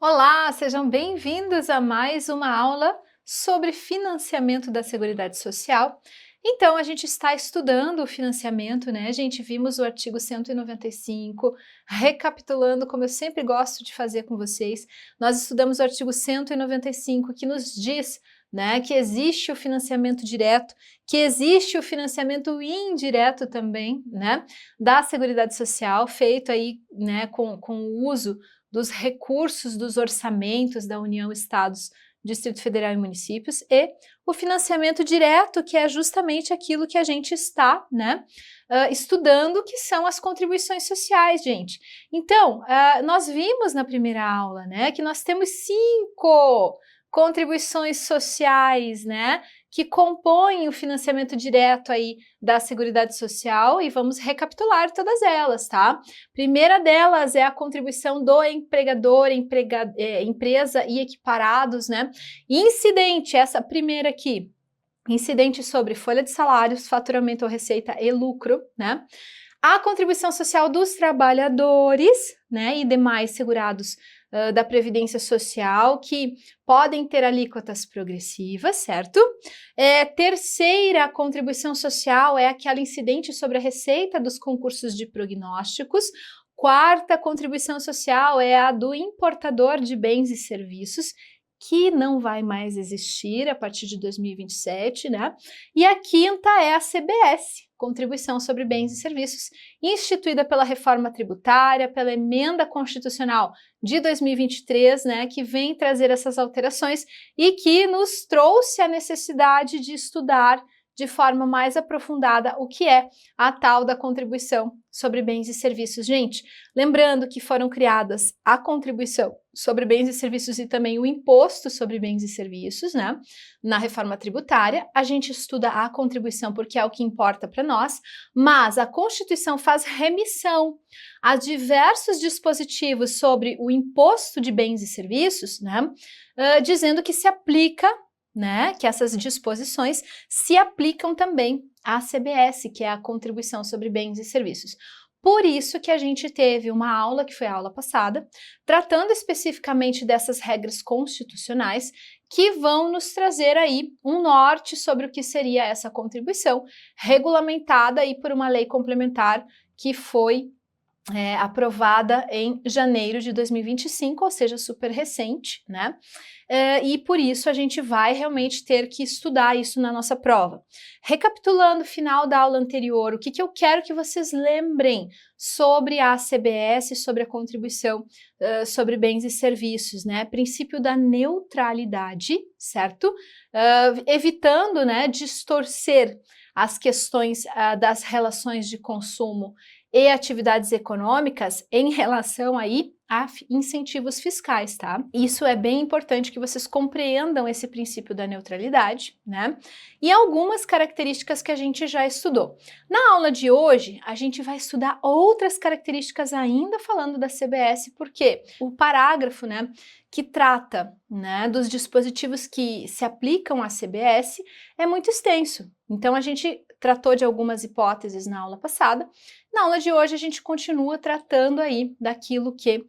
Olá, sejam bem-vindos a mais uma aula sobre financiamento da Seguridade Social. Então, a gente está estudando o financiamento, né? A gente vimos o artigo 195, recapitulando, como eu sempre gosto de fazer com vocês, nós estudamos o artigo 195, que nos diz, né, que existe o financiamento direto, que existe o financiamento indireto também, né, da Seguridade Social, feito aí, né, com o uso dos recursos dos orçamentos da União, Estados, Distrito Federal e municípios, e o financiamento direto, que é justamente aquilo que a gente está, né, estudando, que são as contribuições sociais, gente. Então, nós vimos na primeira aula, né, que nós temos 5 contribuições sociais, né, que compõem o financiamento direto aí da Seguridade Social, e vamos recapitular todas elas, tá? Primeira delas é a contribuição do empregador, empresa e equiparados, né? Incidente, essa primeira aqui, incidente sobre folha de salários, faturamento ou receita e lucro, né? A contribuição social dos trabalhadores, né, e demais segurados da Previdência Social, que podem ter alíquotas progressivas, certo? Terceira contribuição social é aquela incidente sobre a receita dos concursos de prognósticos. Quarta contribuição social é a do importador de bens e serviços, que não vai mais existir a partir de 2027, né? E a quinta é a CBS, Contribuição sobre Bens e Serviços, instituída pela reforma tributária, pela emenda constitucional de 2023, né, que vem trazer essas alterações e que nos trouxe a necessidade de estudar de forma mais aprofundada o que é a tal da contribuição sobre bens e serviços. Gente, lembrando que foram criadas a contribuição sobre bens e serviços e também o imposto sobre bens e serviços, né? Na reforma tributária, a gente estuda a contribuição porque é o que importa para nós, mas a Constituição faz remissão a diversos dispositivos sobre o imposto de bens e serviços, né? Dizendo que se aplica, né, que essas disposições se aplicam também à CBS, que é a Contribuição sobre Bens e Serviços. Por isso que a gente teve uma aula, que foi a aula passada, tratando especificamente dessas regras constitucionais que vão nos trazer aí um norte sobre o que seria essa contribuição, regulamentada aí por uma lei complementar que foi aprovada em janeiro de 2025, ou seja, super recente, né? E por isso a gente vai realmente ter que estudar isso na nossa prova. Recapitulando o final da aula anterior, o que eu quero que vocês lembrem sobre a CBS, sobre a contribuição sobre bens e serviços, né? Princípio da neutralidade, certo? Evitando, né, distorcer as questões das relações de consumo e atividades econômicas em relação aí a incentivos fiscais, tá? Isso é bem importante que vocês compreendam esse princípio da neutralidade, né? E algumas características que a gente já estudou. Na aula de hoje, a gente vai estudar outras características ainda falando da CBS, porque o parágrafo, né, que trata, né, dos dispositivos que se aplicam à CBS é muito extenso. Então a gente tratou de algumas hipóteses na aula passada. Na aula de hoje a gente continua tratando aí daquilo que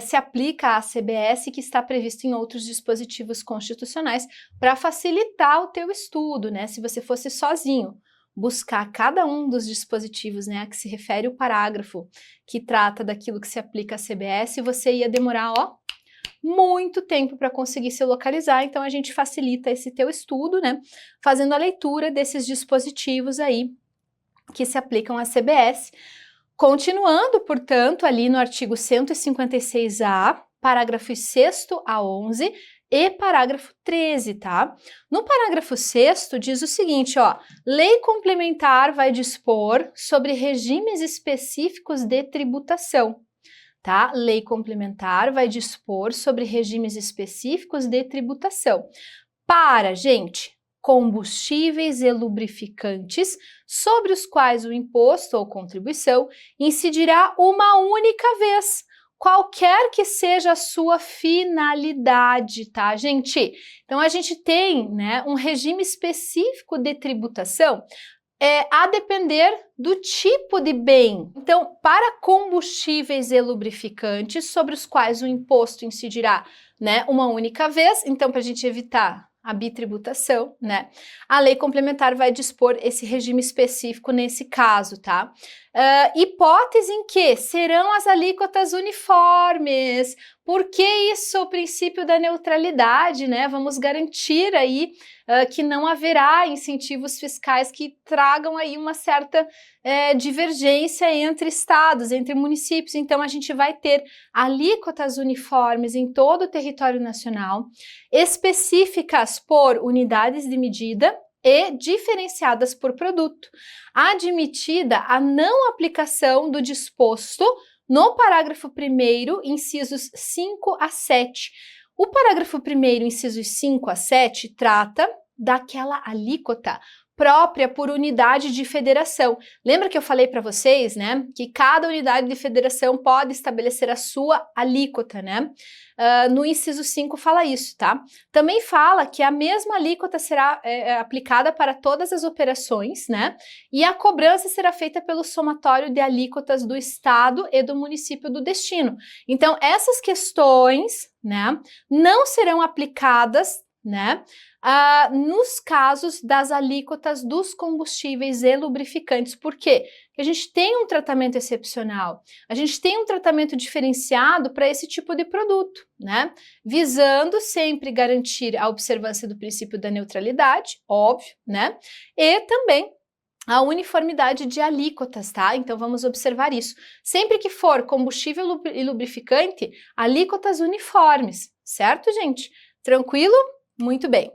se aplica à CBS, que está previsto em outros dispositivos constitucionais, para facilitar o teu estudo, né? Se você fosse sozinho buscar cada um dos dispositivos, né, a que se refere o parágrafo que trata daquilo que se aplica à CBS, você ia demorar, ó, muito tempo para conseguir se localizar, então a gente facilita esse teu estudo, né, fazendo a leitura desses dispositivos aí que se aplicam à CBS. Continuando, portanto, ali no artigo 156A, parágrafos 6º a 11 e parágrafo 13, tá? No parágrafo 6º diz o seguinte, ó, lei complementar vai dispor sobre regimes específicos de tributação, tá? Lei complementar vai dispor sobre regimes específicos de tributação para, gente, combustíveis e lubrificantes sobre os quais o imposto ou contribuição incidirá uma única vez, qualquer que seja a sua finalidade, tá, gente? Então a gente tem, né, um regime específico de tributação a depender do tipo de bem. Então, para combustíveis e lubrificantes, sobre os quais o imposto incidirá, né, uma única vez, então, para a gente evitar a bitributação, né, a lei complementar vai dispor esse regime específico nesse caso, tá? Hipótese em que serão as alíquotas uniformes. Por que isso? O princípio da neutralidade, né? Vamos garantir aí que não haverá incentivos fiscais que tragam aí uma certa divergência entre estados, entre municípios. Então, a gente vai ter alíquotas uniformes em todo o território nacional, específicas por unidades de medida e diferenciadas por produto, admitida a não aplicação do disposto no parágrafo 1º, incisos 5 a 7. O parágrafo 1º, incisos 5 a 7, trata daquela alíquota própria por unidade de federação. Lembra que eu falei para vocês, né, que cada unidade de federação pode estabelecer a sua alíquota, né? No inciso 5 fala isso, tá? Também fala que a mesma alíquota será aplicada para todas as operações, né? E a cobrança será feita pelo somatório de alíquotas do estado e do município do destino. Então, essas questões, né, não serão aplicadas, né, nos casos das alíquotas dos combustíveis e lubrificantes. Por quê? Porque a gente tem um tratamento excepcional, a gente tem um tratamento diferenciado para esse tipo de produto, né? Visando sempre garantir a observância do princípio da neutralidade, óbvio, né? E também a uniformidade de alíquotas, tá? Então vamos observar isso. Sempre que for combustível e lubrificante, alíquotas uniformes, certo, gente? Tranquilo? Muito bem.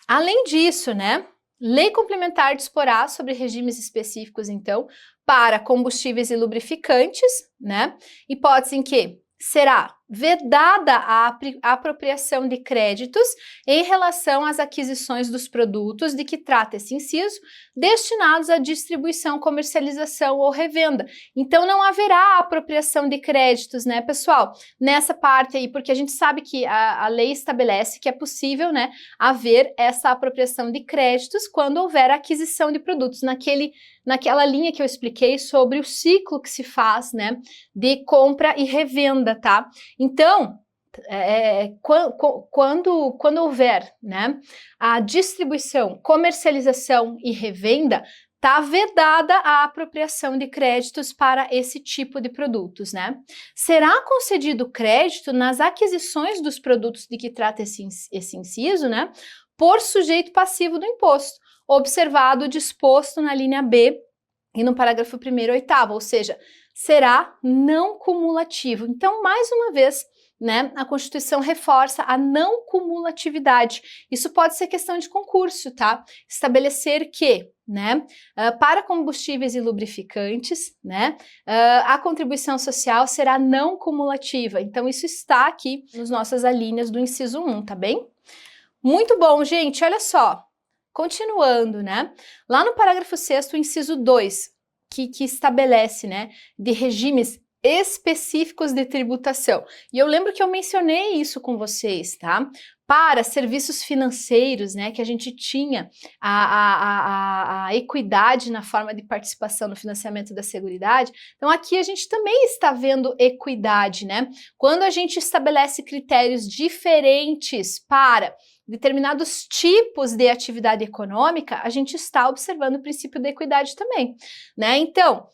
Além disso, né, lei complementar disporá sobre regimes específicos, então, para combustíveis e lubrificantes, né, hipótese em que será vedada a apropriação de créditos em relação às aquisições dos produtos de que trata esse inciso, destinados à distribuição, comercialização ou revenda. Então, não haverá apropriação de créditos, né, pessoal, nessa parte aí, porque a gente sabe que a lei estabelece que é possível, né, haver essa apropriação de créditos quando houver aquisição de produtos, naquela linha que eu expliquei sobre o ciclo que se faz, né, de compra e revenda, tá? Então, quando houver, né, a distribuição, comercialização e revenda, está vedada a apropriação de créditos para esse tipo de produtos, né? Será concedido crédito nas aquisições dos produtos de que trata esse inciso, né, por sujeito passivo do imposto, observado o disposto na linha B e no parágrafo 1º, 8º, ou seja, será não cumulativo. Então, mais uma vez, né, a Constituição reforça a não cumulatividade. Isso pode ser questão de concurso, tá? Estabelecer que, né, para combustíveis e lubrificantes, né, a contribuição social será não cumulativa. Então, isso está aqui nas nossas alíneas do inciso 1, tá bem? Muito bom, gente, olha só. Continuando, né, lá no parágrafo 6º, inciso 2, que estabelece, né, de regimes específicos de tributação. E eu lembro que eu mencionei isso com vocês, tá? Para serviços financeiros, né, que a gente tinha a equidade na forma de participação no financiamento da Seguridade. Então, aqui a gente também está vendo equidade, né? Quando a gente estabelece critérios diferentes para determinados tipos de atividade econômica, a gente está observando o princípio da equidade também, né? Então,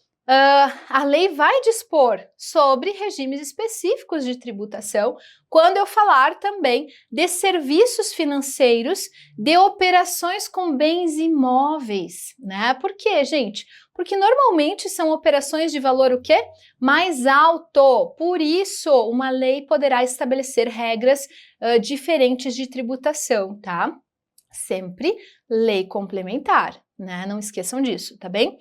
a lei vai dispor sobre regimes específicos de tributação quando eu falar também de serviços financeiros, de operações com bens imóveis, né? Por quê, gente? Porque normalmente são operações de valor o quê? Mais alto. Por isso, uma lei poderá estabelecer regras diferentes de tributação, tá? Sempre lei complementar, né? Não esqueçam disso, tá bem?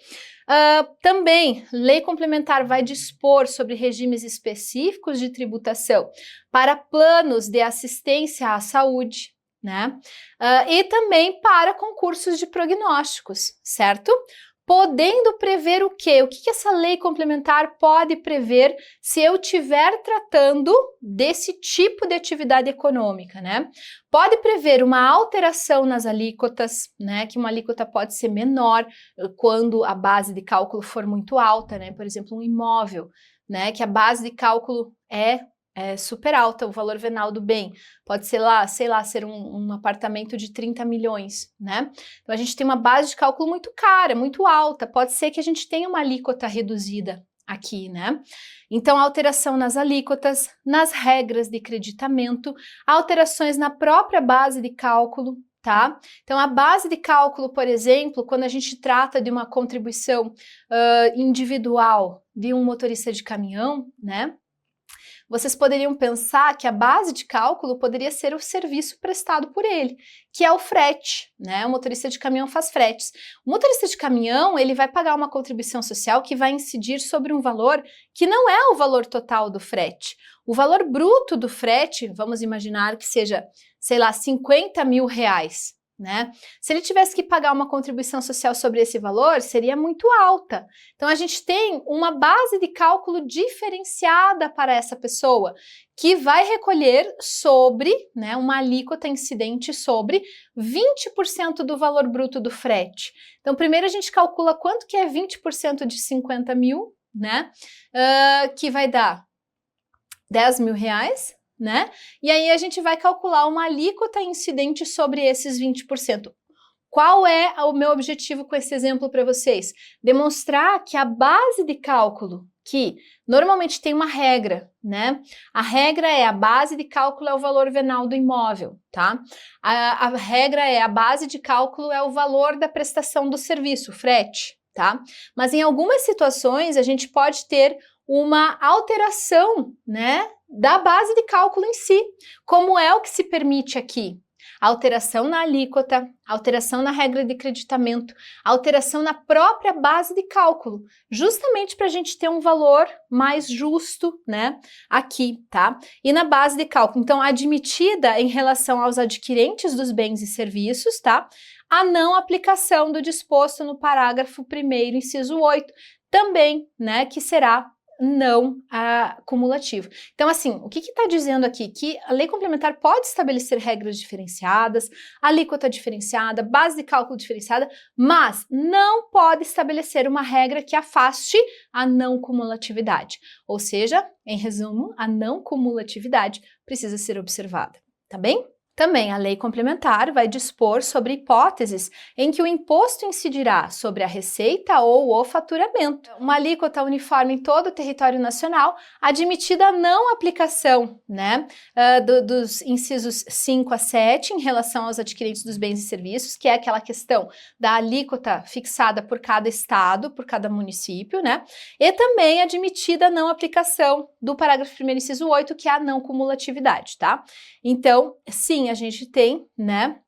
Também, lei complementar vai dispor sobre regimes específicos de tributação para planos de assistência à saúde, né? E também para concursos de prognósticos, certo? podendo prever o quê? O que que essa lei complementar pode prever se eu estiver tratando desse tipo de atividade econômica, né? Pode prever uma alteração nas alíquotas, né? Que uma alíquota pode ser menor quando a base de cálculo for muito alta, né? Por exemplo, um imóvel, né? Que a base de cálculo é super alta, o valor venal do bem. Pode ser lá, sei lá, ser um apartamento de 30 milhões, né? Então a gente tem uma base de cálculo muito cara, muito alta. Pode ser que a gente tenha uma alíquota reduzida aqui, né? Então, alteração nas alíquotas, nas regras de creditamento, alterações na própria base de cálculo, tá? Então, a base de cálculo, por exemplo, quando a gente trata de uma contribuição individual de um motorista de caminhão, né? Vocês poderiam pensar que a base de cálculo poderia ser o serviço prestado por ele, que é o frete, né? O motorista de caminhão faz fretes. O motorista de caminhão, ele vai pagar uma contribuição social que vai incidir sobre um valor que não é o valor total do frete. O valor bruto do frete, vamos imaginar que seja, sei lá, 50 mil reais. Né? Se ele tivesse que pagar uma contribuição social sobre esse valor, seria muito alta. Então, a gente tem uma base de cálculo diferenciada para essa pessoa, que vai recolher sobre, né, uma alíquota incidente sobre 20% do valor bruto do frete. Então, primeiro a gente calcula quanto que é 20% de 50 mil, né? Que vai dar 10 mil reais. Né? E aí a gente vai calcular uma alíquota incidente sobre esses 20%. Qual é o meu objetivo com esse exemplo para vocês? Demonstrar que a base de cálculo, que normalmente tem uma regra, né? A regra é a base de cálculo é o valor venal do imóvel, tá? A regra é a base de cálculo é o valor da prestação do serviço, frete, tá? Mas em algumas situações a gente pode ter uma alteração, né, da base de cálculo em si, como é o que se permite aqui. Alteração na alíquota, alteração na regra de creditamento, alteração na própria base de cálculo, justamente para a gente ter um valor mais justo, né, aqui, tá? E na base de cálculo, então, admitida em relação aos adquirentes dos bens e serviços, tá? A não aplicação do disposto no parágrafo 1º, inciso 8, também, né, que será não cumulativo. Então, assim, o que está dizendo aqui? Que a lei complementar pode estabelecer regras diferenciadas, alíquota diferenciada, base de cálculo diferenciada, mas não pode estabelecer uma regra que afaste a não cumulatividade. Ou seja, em resumo, a não cumulatividade precisa ser observada, tá bem? Também a lei complementar vai dispor sobre hipóteses em que o imposto incidirá sobre a receita ou o faturamento. Uma alíquota uniforme em todo o território nacional, admitida a não aplicação, né, dos incisos 5 a 7 em relação aos adquirentes dos bens e serviços, que é aquela questão da alíquota fixada por cada estado, por cada município, né, e também admitida a não aplicação do parágrafo 1º, inciso 8, que é a não cumulatividade, tá? Então, sim, a gente tem, né,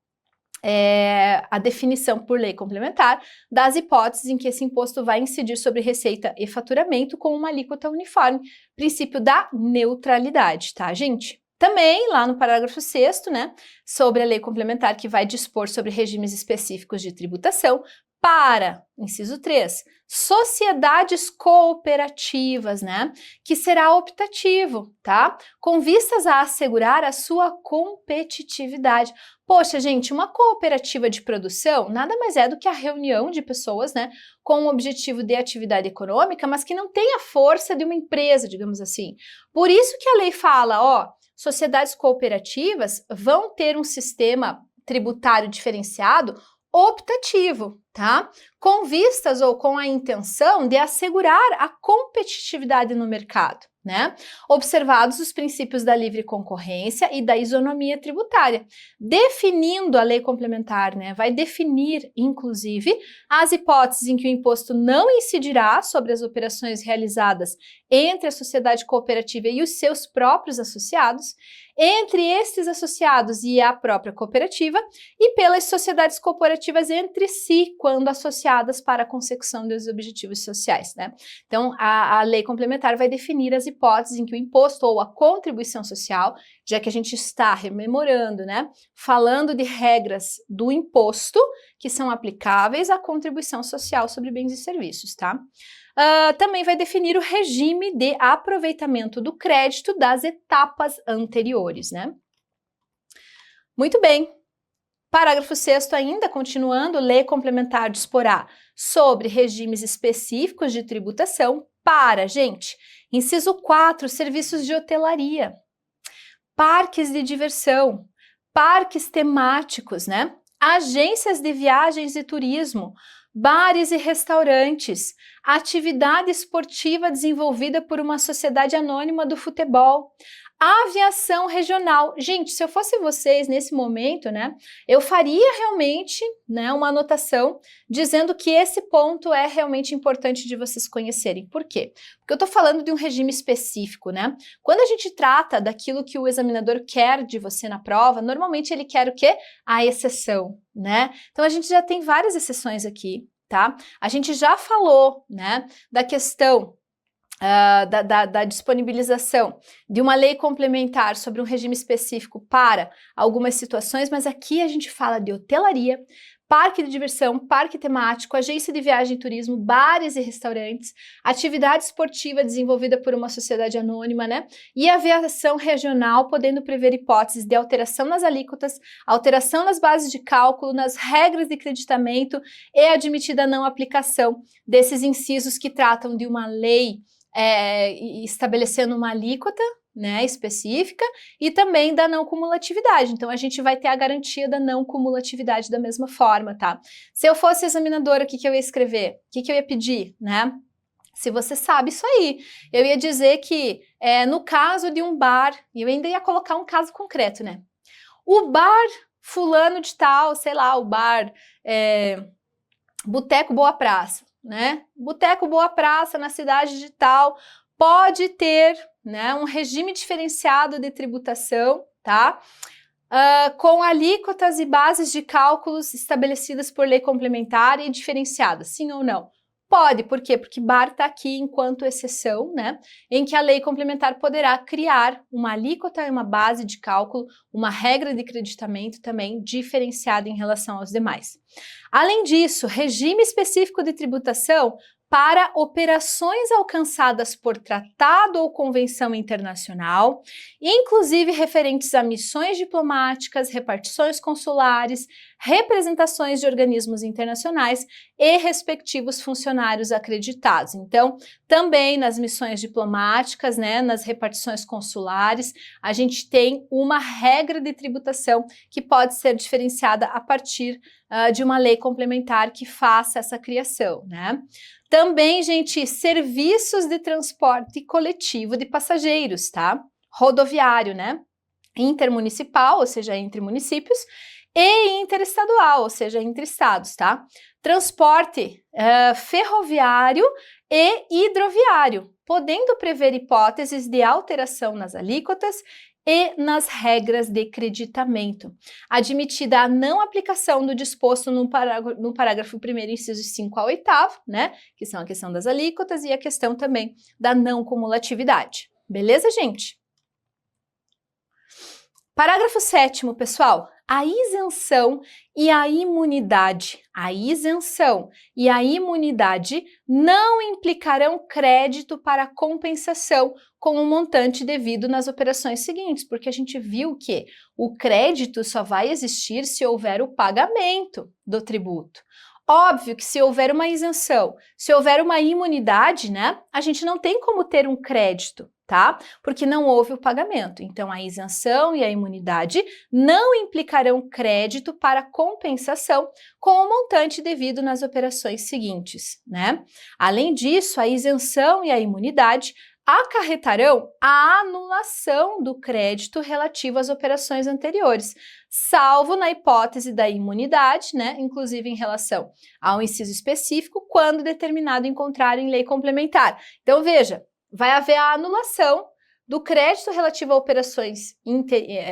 a definição por lei complementar das hipóteses em que esse imposto vai incidir sobre receita e faturamento com uma alíquota uniforme, princípio da neutralidade, tá, gente? Também, lá no parágrafo 6º, né, sobre a lei complementar que vai dispor sobre regimes específicos de tributação para, inciso 3, sociedades cooperativas, né, que será optativo, tá? Com vistas a assegurar a sua competitividade. Poxa, gente, uma cooperativa de produção nada mais é do que a reunião de pessoas, né, com o objetivo de atividade econômica, mas que não tem a força de uma empresa, digamos assim. Por isso que a lei fala, ó, sociedades cooperativas vão ter um sistema tributário diferenciado optativo, tá? Com vistas ou com a intenção de assegurar a competitividade no mercado, né? Observados os princípios da livre concorrência e da isonomia tributária. Definindo a lei complementar, né? Vai definir, inclusive, as hipóteses em que o imposto não incidirá sobre as operações realizadas entre a sociedade cooperativa e os seus próprios associados, entre estes associados e a própria cooperativa, e pelas sociedades cooperativas entre si, quando associadas para a consecução dos objetivos sociais, né? Então, a lei complementar vai definir as hipóteses em que o imposto ou a contribuição social, já que a gente está rememorando, né, falando de regras do imposto que são aplicáveis à contribuição social sobre bens e serviços, tá? Também vai definir o regime de aproveitamento do crédito das etapas anteriores, né? Muito bem. Parágrafo 6º ainda, continuando, lei complementar disporá sobre regimes específicos de tributação para, gente, inciso 4, serviços de hotelaria, parques de diversão, parques temáticos, né? Agências de viagens e turismo, bares e restaurantes, atividade esportiva desenvolvida por uma sociedade anônima do futebol, aviação regional. Gente, se eu fosse vocês nesse momento, né, eu faria realmente, né, uma anotação dizendo que esse ponto é realmente importante de vocês conhecerem. Por quê? Porque eu estou falando de um regime específico, né? Quando a gente trata daquilo que o examinador quer de você na prova, normalmente ele quer o quê? A exceção, né? Então a gente já tem várias exceções aqui, tá? A gente já falou, né, da questão da disponibilização de uma lei complementar sobre um regime específico para algumas situações, mas aqui a gente fala de hotelaria, parque de diversão, parque temático, agência de viagem e turismo, bares e restaurantes, atividade esportiva desenvolvida por uma sociedade anônima, né? E aviação regional, podendo prever hipóteses de alteração nas alíquotas, alteração nas bases de cálculo, nas regras de creditamento e admitida a não aplicação desses incisos que tratam de uma lei estabelecendo uma alíquota, né, específica, e também da não cumulatividade. Então, a gente vai ter a garantia da não cumulatividade da mesma forma, tá? Se eu fosse examinadora, o que eu ia escrever? O que eu ia pedir, né? Se você sabe isso aí, eu ia dizer que no caso de um bar, e eu ainda ia colocar um caso concreto, né? O bar fulano de tal, sei lá, o bar Boteco Boa Praça, né? Boteco Boa Praça na cidade de tal pode ter, né, um regime diferenciado de tributação, tá? Com alíquotas e bases de cálculos estabelecidas por lei complementar e diferenciadas, sim ou não? Pode, por quê? Porque bar está aqui enquanto exceção, né? Em que a lei complementar poderá criar uma alíquota e uma base de cálculo, uma regra de creditamento também diferenciada em relação aos demais. Além disso, regime específico de tributação para operações alcançadas por tratado ou convenção internacional, inclusive referentes a missões diplomáticas, repartições consulares, representações de organismos internacionais e respectivos funcionários acreditados. Então, também nas missões diplomáticas, né, nas repartições consulares, a gente tem uma regra de tributação que pode ser diferenciada a partir de uma lei complementar que faça essa criação, né? Também, gente, serviços de transporte coletivo de passageiros, tá? Rodoviário, né? Intermunicipal, ou seja, entre municípios, e interestadual, ou seja, entre estados, tá? Transporte ferroviário e hidroviário, podendo prever hipóteses de alteração nas alíquotas e nas regras de creditamento, admitida a não aplicação do disposto no parágrafo 1º, incisos 5 ao 8º, né, que são a questão das alíquotas e a questão também da não cumulatividade. Beleza, gente? Parágrafo 7º, pessoal, a isenção e a imunidade. A isenção e a imunidade não implicarão crédito para compensação com o montante devido nas operações seguintes, porque a gente viu que o crédito só vai existir se houver o pagamento do tributo. Óbvio que se houver uma isenção, se houver uma imunidade, né, a gente não tem como ter um crédito, tá? Porque não houve o pagamento. Então, a isenção e a imunidade não implicarão crédito para compensação com o montante devido nas operações seguintes, né? Além disso, a isenção e a imunidade acarretarão a anulação do crédito relativo às operações anteriores, salvo na hipótese da imunidade, né, inclusive em relação ao inciso específico, quando determinado em contrário em lei complementar. Então, veja, vai haver a anulação do crédito relativo a operações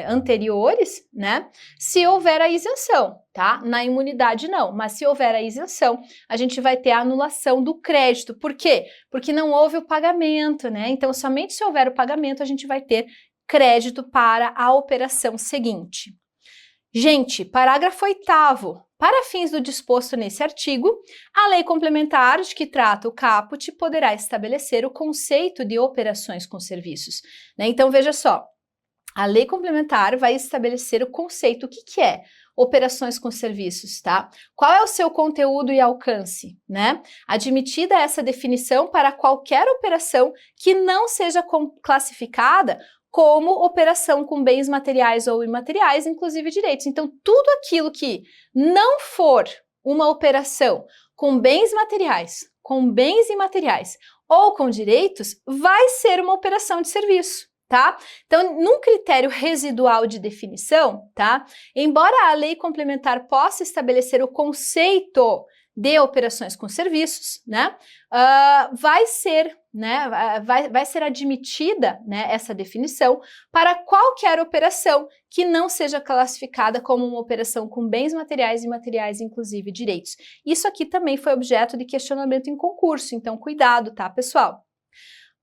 anteriores, né, se houver a isenção, tá? Na imunidade não, mas se houver a isenção, a gente vai ter a anulação do crédito. Por quê? Porque não houve o pagamento, né? Então, somente se houver o pagamento, a gente vai ter crédito para a operação seguinte. Gente, parágrafo 8º. Para fins do disposto nesse artigo, a lei complementar de que trata o caput poderá estabelecer o conceito de operações com serviços, né? Então, veja só, a lei complementar vai estabelecer o conceito. O que é operações com serviços, tá? Qual é o seu conteúdo e alcance, né? Admitida essa definição para qualquer operação que não seja classificada como operação com bens materiais ou imateriais, inclusive direitos. Então, tudo aquilo que não for uma operação com bens materiais, com bens imateriais ou com direitos, vai ser uma operação de serviço. Tá? Então, num critério residual de definição, tá? Embora a lei complementar possa estabelecer o conceito de operações com serviços, né? Vai ser admitida, né, essa definição para qualquer operação que não seja classificada como uma operação com bens materiais e imateriais, inclusive direitos. Isso aqui também foi objeto de questionamento em concurso, então cuidado, tá, pessoal?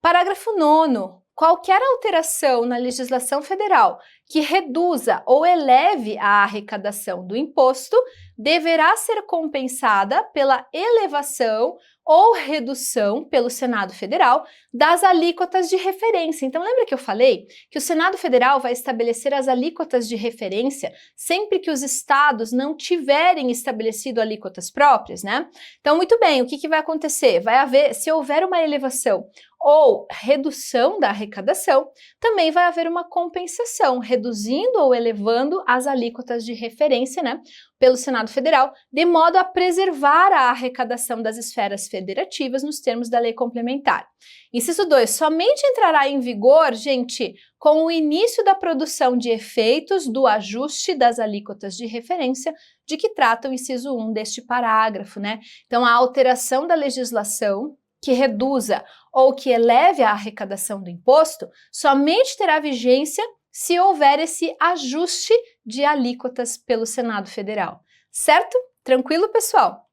Parágrafo 9º. Qualquer alteração na legislação federal que reduza ou eleve a arrecadação do imposto deverá ser compensada pela elevação ou redução pelo Senado Federal das alíquotas de referência. Então, lembra que eu falei que o Senado Federal vai estabelecer as alíquotas de referência sempre que os estados não tiverem estabelecido alíquotas próprias, né? Então, muito bem, o que vai acontecer? Vai haver, se houver uma elevação ou redução da arrecadação, também vai haver uma compensação, reduzindo ou elevando as alíquotas de referência, né, pelo Senado Federal, de modo a preservar a arrecadação das esferas federativas nos termos da lei complementar. Inciso 2, somente entrará em vigor, gente, com o início da produção de efeitos do ajuste das alíquotas de referência de que trata o inciso 1 deste parágrafo, né? Então, a alteração da legislação que reduza ou que eleve a arrecadação do imposto somente terá vigência se houver esse ajuste de alíquotas pelo Senado Federal. Certo? Tranquilo, pessoal?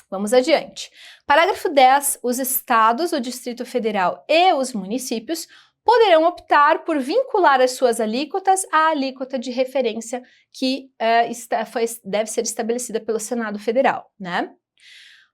Vamos adiante. Parágrafo 10. Os estados, o Distrito Federal e os municípios poderão optar por vincular as suas alíquotas à alíquota de referência que deve ser estabelecida pelo Senado Federal, né?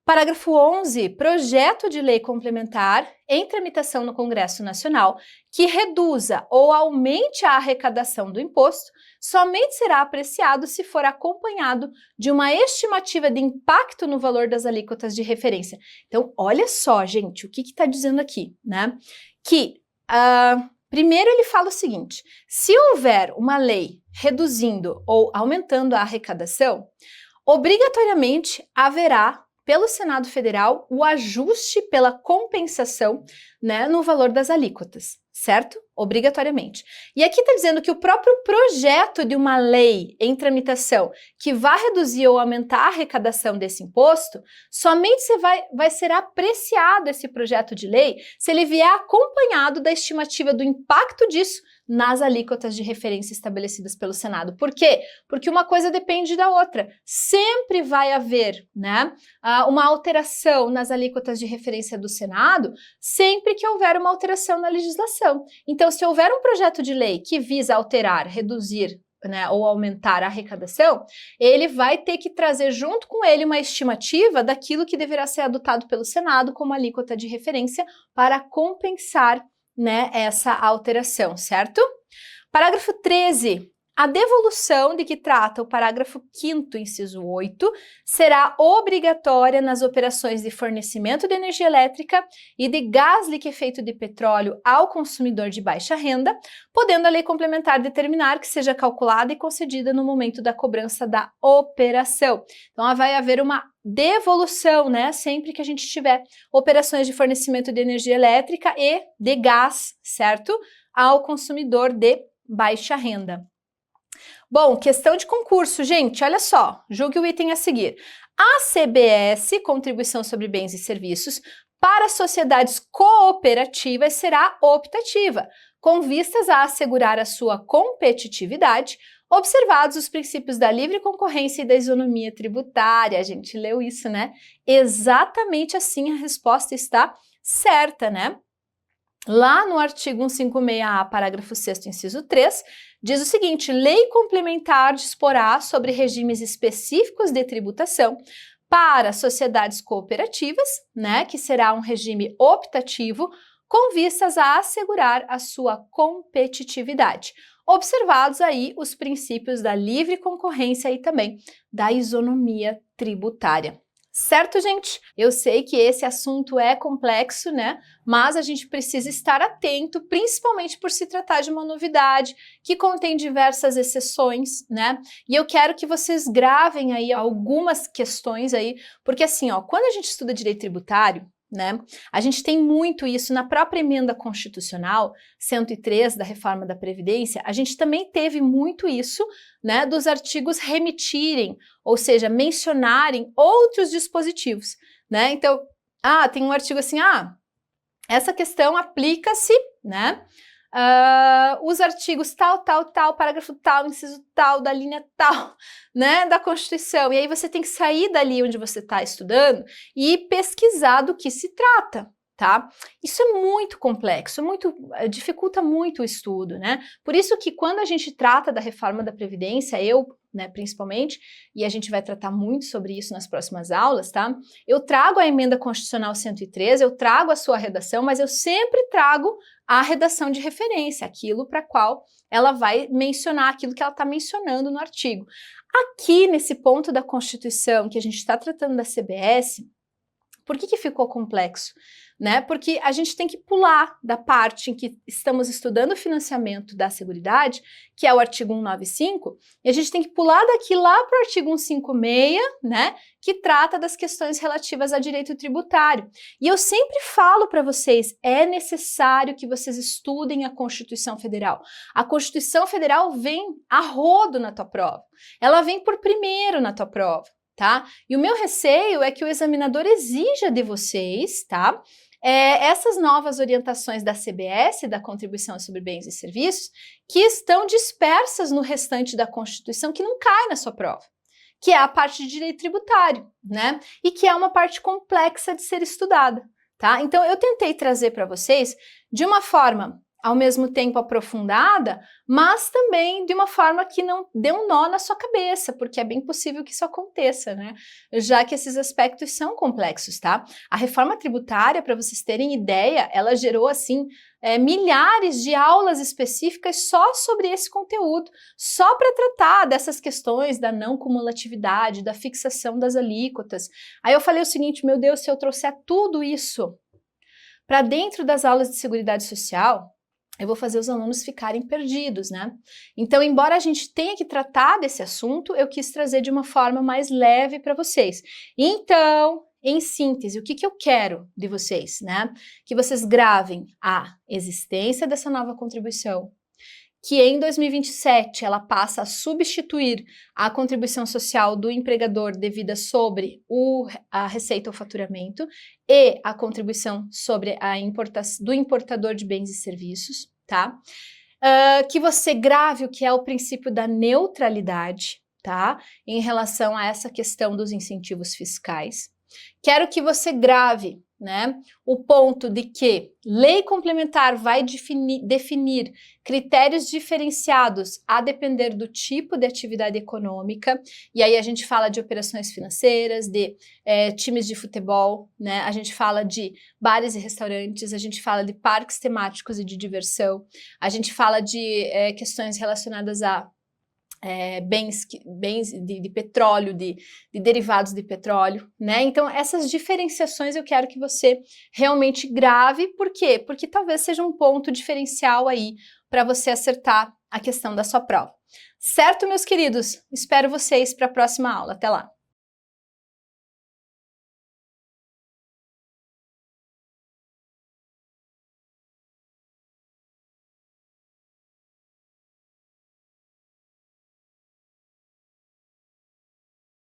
Parágrafo 11. Projeto de lei complementar em tramitação no Congresso Nacional que reduza ou aumente a arrecadação do imposto somente será apreciado se for acompanhado de uma estimativa de impacto no valor das alíquotas de referência. Então, olha só, gente, o que está dizendo aqui, né? Que, primeiro ele fala o seguinte, se houver uma lei reduzindo ou aumentando a arrecadação, obrigatoriamente haverá pelo Senado Federal o ajuste pela compensação, né, no valor das alíquotas, certo? Obrigatoriamente. E aqui está dizendo que o próprio projeto de uma lei em tramitação que vai reduzir ou aumentar a arrecadação desse imposto, somente vai ser apreciado esse projeto de lei se ele vier acompanhado da estimativa do impacto disso nas alíquotas de referência estabelecidas pelo Senado. Por quê? Porque uma coisa depende da outra. Sempre vai haver, né, uma alteração nas alíquotas de referência do Senado, sempre que houver uma alteração na legislação. Então, se houver um projeto de lei que visa alterar, reduzir, né, ou aumentar a arrecadação, ele vai ter que trazer junto com ele uma estimativa daquilo que deverá ser adotado pelo Senado como alíquota de referência para compensar, né, essa alteração, certo? Parágrafo 13. A devolução de que trata o parágrafo 5º, inciso 8, será obrigatória nas operações de fornecimento de energia elétrica e de gás liquefeito de petróleo ao consumidor de baixa renda, podendo a lei complementar determinar que seja calculada e concedida no momento da cobrança da operação. Então, vai haver uma devolução, né, sempre que a gente tiver operações de fornecimento de energia elétrica e de gás, certo? Ao consumidor de baixa renda. Bom, questão de concurso, gente, olha só, julgue o item a seguir. A CBS, Contribuição sobre Bens e Serviços, para sociedades cooperativas será optativa, com vistas a assegurar a sua competitividade, Observados os princípios da livre concorrência e da isonomia tributária. A gente leu isso, né? Exatamente assim a resposta está certa, né? Lá no artigo 156-A, parágrafo 6º, inciso 3, diz o seguinte: lei complementar disporá sobre regimes específicos de tributação para sociedades cooperativas, né, que será um regime optativo, com vistas a assegurar a sua competitividade. Observados aí os princípios da livre concorrência e também da isonomia tributária. Certo, gente? Eu sei que esse assunto é complexo, né? Mas a gente precisa estar atento, principalmente por se tratar de uma novidade que contém diversas exceções, né? E eu quero que vocês gravem aí algumas questões aí, porque assim, ó, quando a gente estuda direito tributário, né? A gente tem muito isso na própria emenda constitucional 103 da reforma da Previdência, a gente também teve muito isso, né, dos artigos remitirem, ou seja, mencionarem outros dispositivos, né? Então, tem um artigo assim, essa questão aplica-se, né? Os artigos tal, parágrafo tal, inciso tal, da linha tal, né, da Constituição. E aí você tem que sair dali onde você está estudando e pesquisar do que se trata, tá? Isso é muito complexo, dificulta muito o estudo, né? Por isso que quando a gente trata da reforma da Previdência, né, principalmente, e a gente vai tratar muito sobre isso nas próximas aulas, tá? Eu trago a emenda constitucional 103, eu trago a sua redação, mas eu sempre trago a redação de referência, aquilo para qual ela vai mencionar, aquilo que ela está mencionando no artigo. Aqui, nesse ponto da Constituição, que a gente está tratando da CBS, por que ficou complexo? Né? Porque a gente tem que pular da parte em que estamos estudando o financiamento da Seguridade, que é o artigo 195, e a gente tem que pular daqui lá para o artigo 156, né, que trata das questões relativas a direito tributário. E eu sempre falo para vocês, é necessário que vocês estudem a Constituição Federal. A Constituição Federal vem a rodo na tua prova. Ela vem por primeiro na tua prova, tá? E o meu receio é que o examinador exija de vocês, tá? Essas novas orientações da CBS, da Contribuição sobre Bens e Serviços, que estão dispersas no restante da Constituição, que não cai na sua prova, que é a parte de direito tributário, né? E que é uma parte complexa de ser estudada, tá? Então, eu tentei trazer para vocês de uma forma ao mesmo tempo aprofundada, mas também de uma forma que não dê um nó na sua cabeça, porque é bem possível que isso aconteça, né? Já que esses aspectos são complexos, tá? A reforma tributária, para vocês terem ideia, ela gerou, assim, milhares de aulas específicas só sobre esse conteúdo, só para tratar dessas questões da não cumulatividade, da fixação das alíquotas. Aí eu falei o seguinte, meu Deus, se eu trouxer tudo isso para dentro das aulas de Seguridade Social, eu vou fazer os alunos ficarem perdidos, né? Então, embora a gente tenha que tratar desse assunto, eu quis trazer de uma forma mais leve para vocês. Então, em síntese, o que eu quero de vocês, né? Que vocês gravem a existência dessa nova contribuição, que em 2027 ela passa a substituir a contribuição social do empregador devida sobre a receita ou faturamento e a contribuição sobre do importador de bens e serviços, tá? Que você grave o que é o princípio da neutralidade, tá? Em relação a essa questão dos incentivos fiscais. Quero que você grave, né, o ponto de que lei complementar vai definir critérios diferenciados a depender do tipo de atividade econômica, e aí a gente fala de operações financeiras, de times de futebol, né, a gente fala de bares e restaurantes, a gente fala de parques temáticos e de diversão, a gente fala de questões relacionadas a bens de petróleo, de derivados de petróleo, né? Então, essas diferenciações eu quero que você realmente grave. Por quê? Porque talvez seja um ponto diferencial aí para você acertar a questão da sua prova. Certo, meus queridos? Espero vocês para a próxima aula. Até lá!